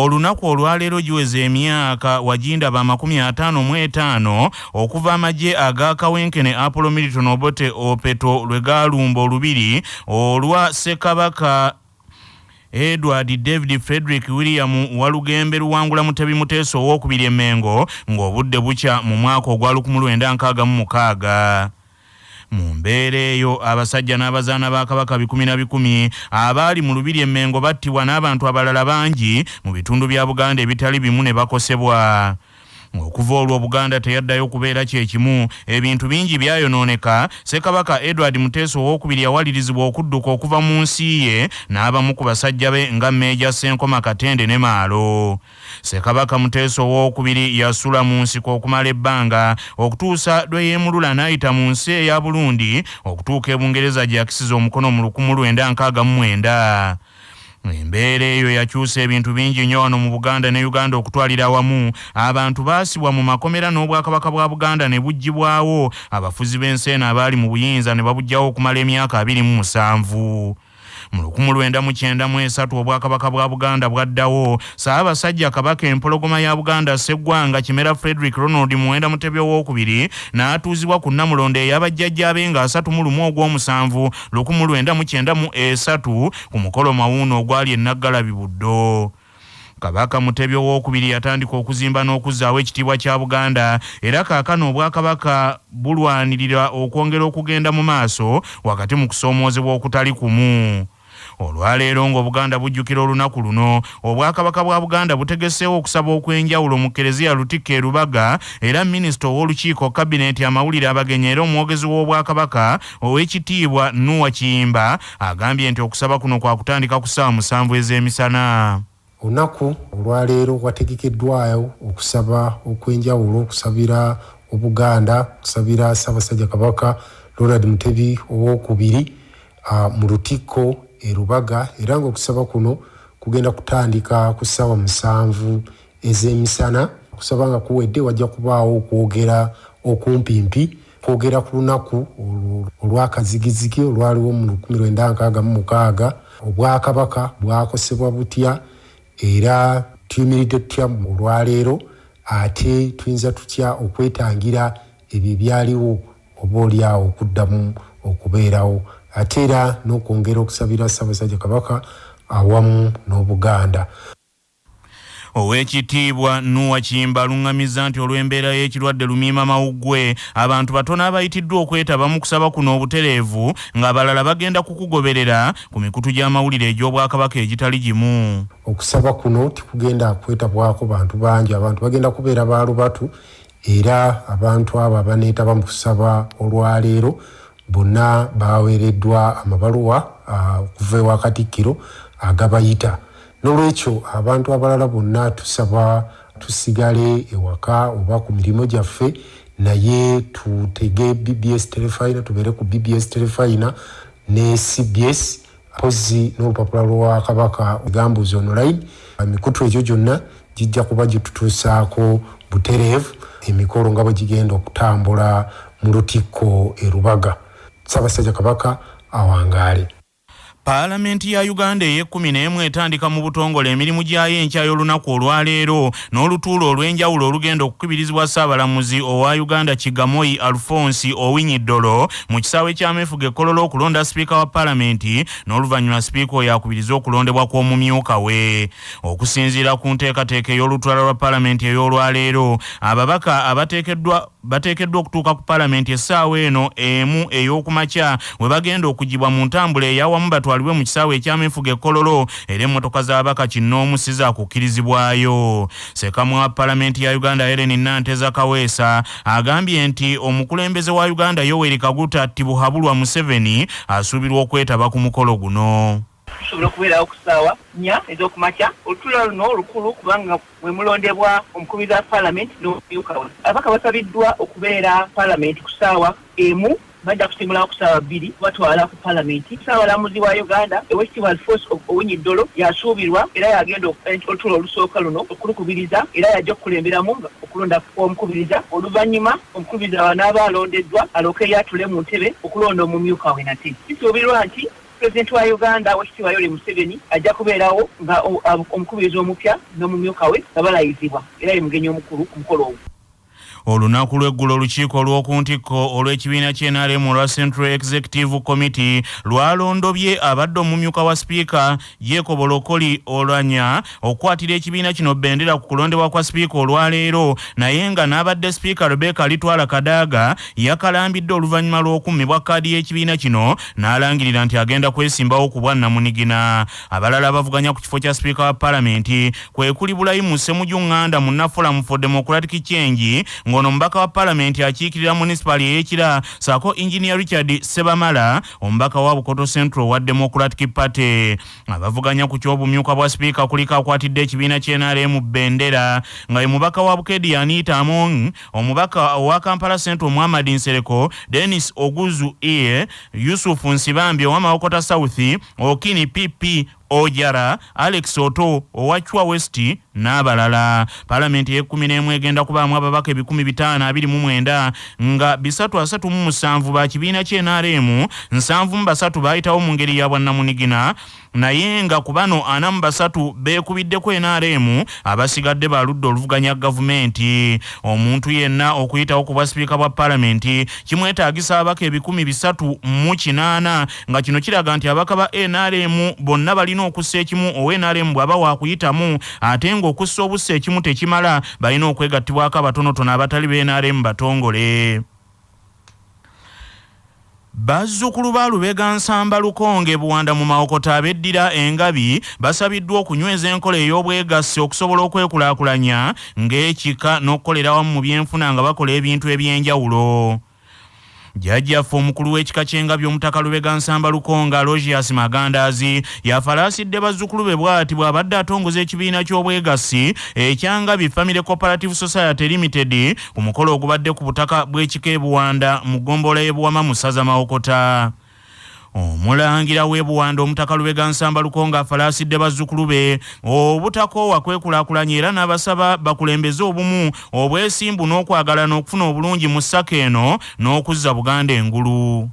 olunaku olwaleero giweze emyaka wagindaba 55 okuva amagye aga Kawenkene Apollo Milton Obote Opeto lwe gaalumba olubiri olwa Ssekabaka Edward David Frederick William Walugembe Luwangula Mutebi Muteso owokubiri Emmengo ng'obudde bukya mu mwaka ogwa 1966. Mu mbeera eyo abasajja n'abazaana ba Kabaka 10 abaali mu lubiri Emmengo battibwa n'abantu abalala bangi mu bitundu bya Buganda ebitali bimu ne bakosebwa. Okuva olwo Buganda teyaddayo kubeera kyekimu, ebintu bingi byayonooneka. Ssekabaka Edward Muteso owokubiri yawalirizibwa okudduka okuva mu nsi ye n'abamu ku basajja be nga Meeja Ssenkoma Katende ne Maalo. Ssekabaka Muteso owokubiri yasula mu nsiko okumala ebbanga okutuusa lwe yeemulula n'ayita mu nsi eya Burundi okutuuka e Bungereza gye yakisiza omukono mu 1969. Embeera eyo yakyusa ebintu bingi nnyo wano mu Buganda ne Uganda okutwalira awamu. Abantu baasibwa mu makomera n'Obwakabaka bwa Buganda ne buggyibwawo. Abafuzi b'ensi eno abaali mu buyinza ne babuggyawo okumala emyaka 27. Mu 1993 Obwakabaka bwa Buganda bwaddawo. Ssaabasajja Kabaka empologoma ya Buganda Sseggwanga Kimera Frederick Ronald Muwenda Mutebi owokubiri n'atuuzibwa ku Namulondo ey'abajjajjaabe nga 31 ogw'omusanvu 1993 ku mukolo mawuuno ogwali e Naggalabi Buddo. Kabaka Mutebi owokubiri yatandika okuzimba n'okuzzaawo ekitiibwa kya Buganda era kaakano Obwakabaka bulwanirira okwongera okugenda mu maaso wakati mu kusoomoozebwa okutali kumu. Olwaleero ng'Obuganda bujjukira olunaku luno, Obwakabaka bwa Buganda butegeseewo okusaba okw'enjawulo mu Kereziya Lutikko e Lubaga era Minisita ow'Olukiiko Kabineti amawulire abagenyi era omwogezi w'Obwakabaka ow'ekitiibwa Nuwa Kiyimba agambye nti okusaba kuno kwa kutandika ku ssaawa 7 ez'emisana. Olunaku olwaleero wategekeddwayo okusaba okw'enjawulo okusabira Obuganda, okusabira Ssaabasajja Kabaka Ronald Mutebi owokubiri mu Lutikko e Lubaga era ng'okusaba kuno kugenda kutandika ku ssaawa 7 ez'emisana. Okusaba nga kuwedde wajja kubaawo okwogera okumpimpi kwogera ku lunaku olw'akazigizigi olwaliwo mu 1966 Obwakabaka bwakosebwa butya era tuyimiridde tutya mu lwaleero ate tuyinza tutya okwetangira ebyo ebyaliwo oba oliawo okuddamu okubeerawo ate era n'okwongera okusabira Ssaabasajja Kabaka awamu n'Obuganda. Owekitiibwa Nuwa Kiyimba aluŋŋamizza nti olw'embeera y'ekirwadde lumiima mawuggwe abantu batono abayitiddwa okwetaba mu kusaba kuno obutereevu ng'abalala bagenda kukugoberera ku mikutu gy'amawulire egy'Obwakabaka egitali gimu. Okusaba kuno tikugenda kwetabwako bantu bangi, abantu bagenda kubeera baalubatu era abantu abo abaneetaba mu kusaba olwaleero bonna baweereddwa amabaluwa okuva ewa Katikkiro agabayita. N'olwekyo abantu abalala bonna tusaba tusigale ewaka oba ku mirimu gyaffe naye tutege BBS Telefayina, tubeere ku BBS Telefayina ne CBS pozi n'olupapula lwa Kabaka Gambuzi online. Emikutu egyo gyonna gijja kuba gitutuusaako butereevu emikolo nga bwe gigenda okutambula mu Lutikko e Lubaga. Ssaabasajja Kabaka awangaale. Paalamenti ya Uganda ey'11 etandika mu butongole emirimu gyayo enkya y'olunaku olwaleero n'olutuulo olw'enjawulo olugenda okukubirizibwa Ssaabalamuzi owa Uganda Kigamoyi Alphonse Owinyiddolo mu kisaawe ky'ameefuga Kololo okulonda sipiika wa Paalamenti n'oluvannyuma sipiika oyo akubiriza okulondebwa kw'omumyuka we. Okusinziira ku nteekateeka ey'olutwala lwa Paalamenti ey'olwaleero, ababaka bateekeddwa okutuuka ku Paalamenti essaawa eno emu ey'okumakya we bagenda okugibwa mu ntambula ey'awamu batwalibwe mu kisaawe eky'ameefuga Kololo era emmotoka z'ababaka kinnoomu si za kukkirizibwayo. Ssekamu wa Paalamenti ya Uganda Helen Nanteza Kaweesa agambye nti omukulembeze wa Uganda Yoweri Kaguta Tibuhaburwa Museveni asuubirwa okwetaba ku mukolo guno. Tusobola okubeerawo ku ssaawa 4 ez'okumakya olutuula luno olukulu kubanga mwe mulondebwa omukubiriza wa Paalamenti n'omumyuka we. Ababaka basabiddwa okubeera Paalamenti ku ssaawa emu bajja kusimulawo ku ssaawa 2 batwala ku Paalamenti. Ssaabalamuzi wa Uganda Owekitiibwa Alphonse Owinyiddolo yasuubirwa era yagenda olutuula olusooka luno okulukubiriza era yajja okukulemberamu okulonda kw'omukubiriza. Oluvannyuma omukubiriza wanaaba alondeddwa alooke yatule mu ntebe okulonda omumyuka we nate. Kisuubirwa nti President wa Uganda Wekitiibwa Yoweri Museveni ajja kubeerawo nga omukubiriza omupya n'omumyuka we nga balayizibwa era ye mugenyi omukulu ku mukolo ogwo. Olunaku lw'eggulo olukiiko olw'okuntikko olw'ekibiina ky'NRM olwa Central Executive Committee lwalondobye abadde omumyuka wa sipiika Jacob Lokoli Olanya okukwatira ekibiina kino bendera ku kulondebwa kwa sipiika olwaleero, naye nga n'abadde sipiika Rebecca Litwala Kadaga yakalambidde oluvannyuma lw'okummibwa kkaadi y'ekibiina kino n'alangirira nti agenda kwesimbawo ku bwa Namunigina. Abalala abavuganya ku kifo kya sipiika wa paalamenti kwe kuli Bulayimu Ssemujju Nganda mu Forum for Democratic Change, ngono mbaka wa paalamenti akiikirira municipali y'Ekira, saako Engineer Richard Sebamala ombaka wa Bukoto Central wa Democratic Party. Abavuganya ku ky'obumyuka bwa sipiika kuliko akwatidde ekibiina ky'NRM bendera nga ye mubaka wa Bukedi Anita Among, omubaka wa Kampala Central Muhammad Nsereko, Dennis Oguzu Iye, Yusuf Nsibambi owa Mawokota South, Okini PP Ojara, Alex Oto owachwa West n'abalala. Paalamenti y'e11 egenda kubaamu ababaka 529 nga 337 ba kibiina ky'NRM, 7 baayitawo mu ngeri ya bwannamunigina, naye nga ku bano 43 beekubiddeko NRM, abasigadde baludde oluvuganya gavumenti. Omuntu yenna okuyitawo ku bwa sipiika bwa paalamenti kimwetaagisa ababaka 308 nga kino kiraga nti ababaka ba NRM bonna balina okussa ekimu owa-NRM bw'aba waakuyitamu, ate ng'okussa obussa ekimu tekimala, balina okwegattibwako abatonotono abatali b'NRM batongole. Bazzukulu ba Lubega Nsamba Lukonge Buwanda mu Mawokota abeddira Engabi basabiddwa okunyweza enkola ey'obwegassi okusobola okwekulaakulanya ng'ekika n'okukolera wamu mu byenfuna nga bakola ebintu eby'enjawulo. Jjajjaffe omukulu w'ekika ky'Engabi Omutaka Lubega Nsamba Lukonge Aloysius Magandazi yafalaasidde bazzukulu be bw'ati bw'abadde atongoza ekibiina ky'obwegassi ekyangabi Family Cooperative Society Limited ku mukolo ogubadde ku butaka bw'ekika e Buwanda mu ggombolola y'e Buwama mu ssaza Mawokota. Omulangira w'e Buwanda Omutaka Lubega Nsamba Lukonge afalaasidde bazzukulu be obutakoowa kwekulaakulanya era n'abasaba bakulembeze obumu, obwesimbu n'okwagala n'okufuna obulungi mu ssaka eno n'okuzza Buganda engulu.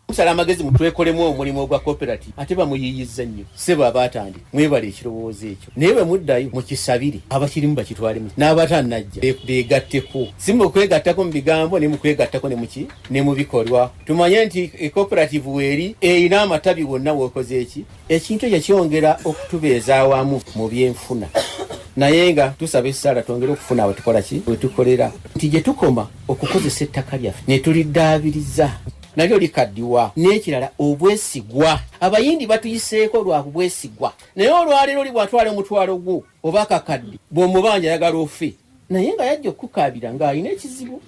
Musala amagezi mutwekolemu omulimu gwa cooperative ate bamuyiyiza nnyo sebo abatandi mwebale ekirowoozo ekyo naye bwe muddayo mukisabire abakirimu bakitwalemu n'abatannajja beegatteko si mu kwegattako mu bigambo ne mu kwegattako ne mu bikolwa. Tumanye nti cooperative weeri erina amatabi wonna w'okoze eki ekintu ekyo kyongera okutubeeza awamu mu byenfuna, naye nga tusaba essala twongere okufuna awetukola ki wetukolera nti gye tukoma okukozesa ettaka lyaffe ne tuliddaabiriza nalyo likaddiwa, n'ekirala obwesigwa. Abayindi batuyiseeko lwa bwesigwa, naye olwaleero libwatwala omutwalo gwo oba akakadde bw'omubanja ayagala ofe naye nga yajja okukukabira ng'alina ekizibu.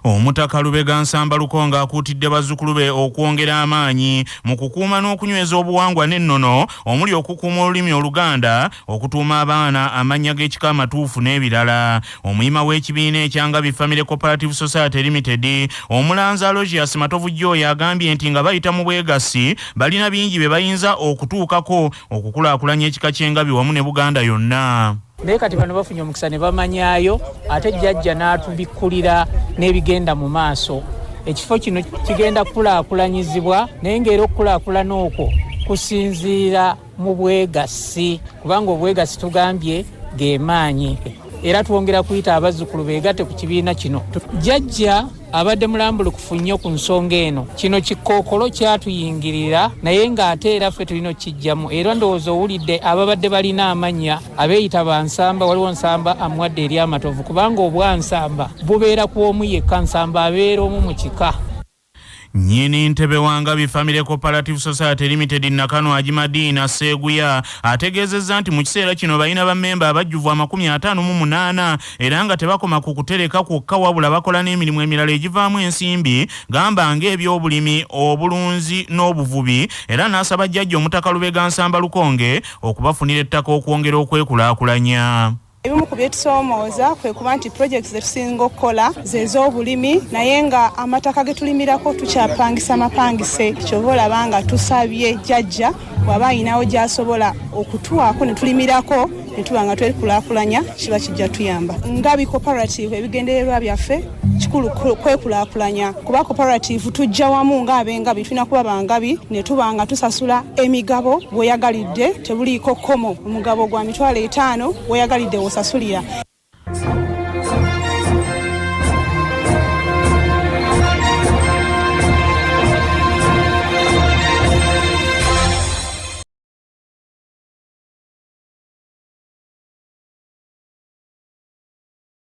Omutaka Lubega Nsamba Lukonge akuutidde bazzukulu be okwongera amaanyi mu kukuuma n'okunyweza obuwangwa n'ennono omuli okukuuma olulimi Oluganda, okutuuma abaana amannya g'ekika amatuufu n'ebirala. Omuyima w'ekibiina ekyangabi Family Cooperative Society Limited Omulanzi Aloysius Matovujjo yagambye nti nga bayita mu bwegassi balina bingi bye bayinza okutuukako okukulaakulanya ekika ky'Engabi wamu ne Buganda yonna. Naye kati bano bafunye omukisa ne bamanyaayo ate jjajja n'atubikkulira n'ebigenda mu maaso. Ekifo kino kigenda kukulaakulanyizibwa naye ng'era okukulaakulana okwo kusinziira mu bwegassi, kubanga obwegassi tugambye ge maanyi. Era twongera kuyita abazzukulu beegatte ku kibiina kino. Jjajja abadde mulambulukufu nnyo ku nsonga eno. Kino kikookolo kyatuyingirira naye ng'ate era ffe tulina okkijjamu. Era ndowooza owulidde ababadde balina amannya abeeyita Bansamba, waliwo Nsamba amuwadde eri Amatovu, kubanga obwansamba bubeera ku omu yekka, Nsamba abeera omu mu kika. Nnyini ntebe wa Ngabi Family Cooperative Society Limited Nakano Ajimadina Seguya ategeezezza nti mu kiseera kino balina bammemba abajjuvu 58 era nga tebakoma ku kutereka kwokka wabula bakola n'emirimu emirala egivaamu ensimbi, gamba ng'ebyobulimi, obulunzi n'obuvubi, era n'asaba jjajja Omutaka Lubega Nsamba Lukonge okubafunira ettaka okwongera okwekulaakulanya. Ebimu ku byetusoomooza kwe kuba nti projects zetusinga okukola z'ez'obulimi naye nga amataka ge tulimirako tukyapangisa mapangise. Kyova olaba nga tusabye jjajja bw'aba ayinawo gy'asobola okutuwaako ne tulimirako ne tuba nga twekulaakulanya kiba kijja tuyamba. Ngabi cooperative ebigendererwa byaffe kikulu kwekulaakulanya kuba cooperative tujja wamu ng'abengabi tulina kuba bangabi ne tuba nga tusasula emigabo bw'oyagalidde tebuliiko kkomo omugabo gwa 5,000 w'oyagalidde w'osasulira.